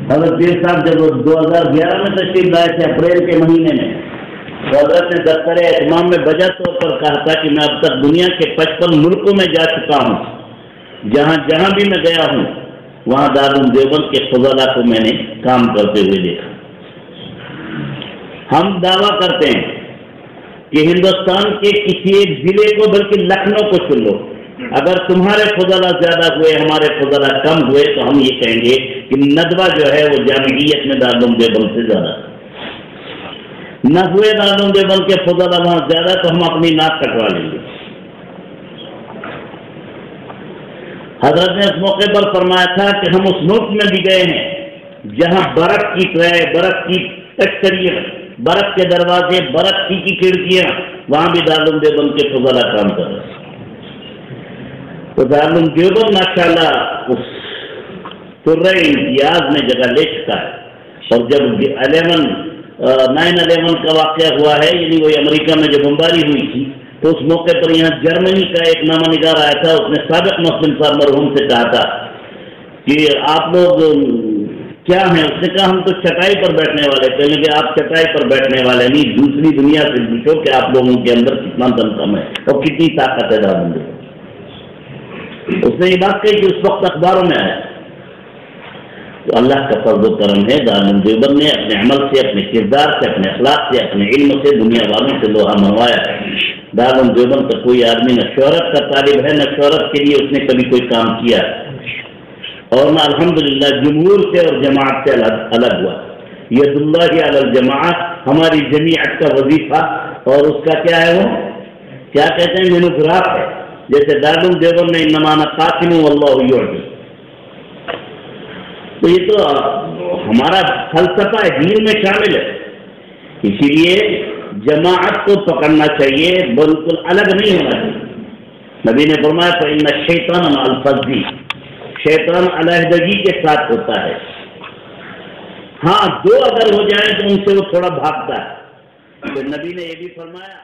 حضرت پیر صاحب جب 2011 میں تشریف لائے تھے اپریل کے مہینے میں، تو حضرت نے دفتر اہتمام میں بجا طور پر کہا تھا کہ میں اب تک دنیا کے 55 ملکوں میں جا چکا ہوں، جہاں جہاں بھی میں گیا ہوں وہاں دارالعلوم دیوبند کے فضلاء کو میں نے کام کرتے ہوئے دیکھا۔ ہم دعویٰ کرتے ہیں کہ ہندوستان کے کسی ایک ضلع کو بلکہ لکھنؤ کو چن لو، اگر تمہارے فضلاء زیادہ ہوئے ہمارے فضلاء کم ہوئے تو ہم یہ کہیں گے کہ ندوہ جو ہے وہ جامعیت میں دارالعلوم دیوبند سے زیادہ، نہ ہوئے دارالعلوم دیوبند کے فضلاء وہاں زیادہ تو ہم اپنی ناک کٹوا لیں گے۔ حضرت نے اس موقع پر فرمایا تھا کہ ہم اس ملک میں بھی گئے ہیں جہاں برف کی ٹرے، برف کی فیکٹریاں، برف کے دروازے، برف کی کھڑکیاں، وہاں بھی دارالعلوم دیوبند کے فضلاء کام کر رہے ہیں۔ تو دارالعلوم دیوبند ماشاءاللہ اس قرۂ امتیاز میں جگہ لے چکا ہے، اور جب 9/11 کا واقعہ ہوا ہے، یعنی وہی امریکہ میں جو بمباری ہوئی تھی، تو اس موقع پر یہاں جرمنی کا ایک نامہ نگار آیا تھا، اس نے سابق مسلم صاحب مرحوم سے کہا تھا کہ آپ لوگ کیا ہیں؟ اس نے کہا ہم تو چٹائی پر بیٹھنے والے تھے، کہ آپ چٹائی پر بیٹھنے والے نہیں، دوسری دنیا سے پوچھو کہ آپ لوگوں کے اندر کتنا دمخم ہے اور کتنی طاقت ہے دارالعلوم دیوبند۔ اس نے یہ بات کہی کہ اس وقت اخباروں میں آیا۔ تو اللہ کا فضل و کرم ہے، دارالعلوم دیوبند نے اپنے عمل سے، اپنے کردار سے، اپنے اخلاق سے، اپنے علم سے دنیا والوں سے لوہا منوایا ہے۔ دارالعلوم دیوبند کا کوئی آدمی نہ شہرت کا طالب ہے، نہ شہرت کے لیے اس نے کبھی کوئی کام کیا، اور نہ الحمدللہ جمہور سے اور جماعت سے الگ ہوا۔ ید اللہ علی الجماعت ہماری جماعت کا وظیفہ، اور اس کا کیا ہے، وہ کیا کہتے ہیں، مینوگراف ہے، جیسے دارالعلوم دیوبند میں انما انا قاسم واللہ یعطی۔ تو یہ تو ہمارا فلسفہ دین میں شامل ہے، اسی لیے جماعت کو پکڑنا چاہیے، بالکل الگ نہیں ہونا چاہیے۔ نبی نے فرمایا فإن الشیطان مع الفضل، شیطان علیحدگی کے ساتھ ہوتا ہے۔ ہاں دو اگر ہو جائیں تو ان سے وہ تھوڑا بھاگتا ہے، تو نبی نے یہ بھی فرمایا